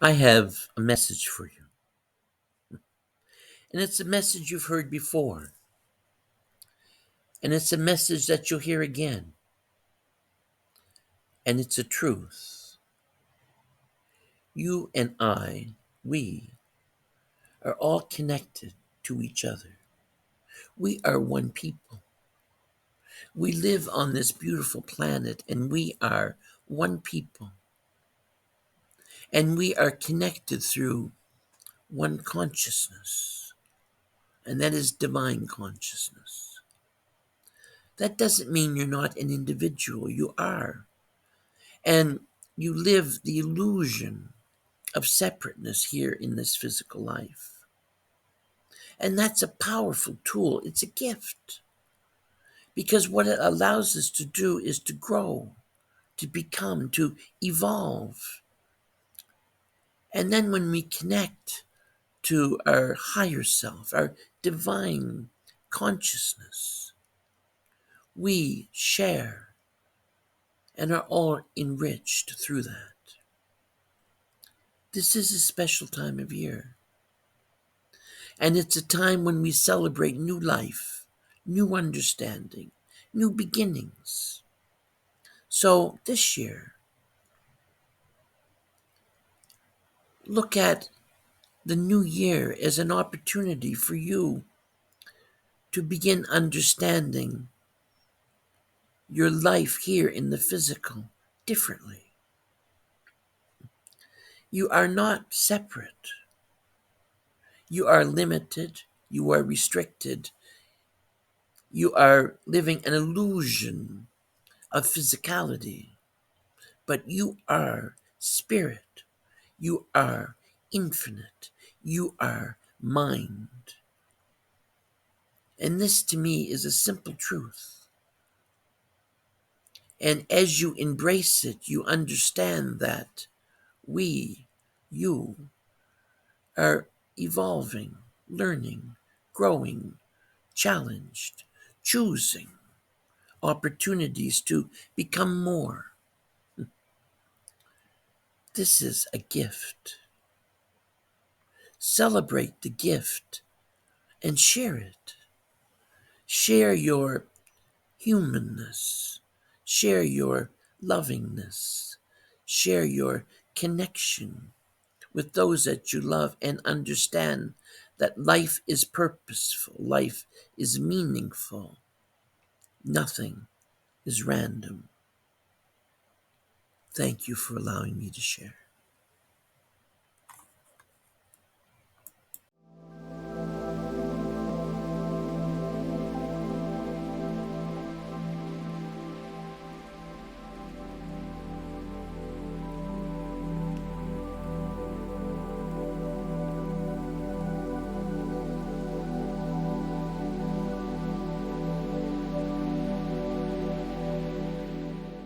I have a message for you. And it's a message you've heard before. And it's a message that you'll hear again. And it's a truth. You and I, we, are all connected to each other. We are one people. We live on this beautiful planet and we are one people. And we are connected through one consciousness, and that is divine consciousness. That doesn't mean you're not an individual. You are. And you live the illusion of separateness here in this physical life. And that's a powerful tool. It's a gift. Because what it allows us to do is to grow, to become, to evolve. And then when we connect to our higher self, our divine consciousness, we share and are all enriched through that. This is a special time of year. And it's a time when we celebrate new life, new understanding, new beginnings. So this year, look at the new year as an opportunity for you to begin understanding your life here in the physical differently. You are not separate. You are limited. You are restricted. You are living an illusion of physicality. But you are spirit. You are infinite. You are mind. And this to me is a simple truth. And as you embrace it, you understand that we, you, are evolving, learning, growing, challenged, choosing opportunities to become more. This is a gift. Celebrate the gift and share it. Share your humanness. Share your lovingness. Share your connection with those that you love and understand that life is purposeful, life is meaningful. Nothing is random. Thank you for allowing me to share.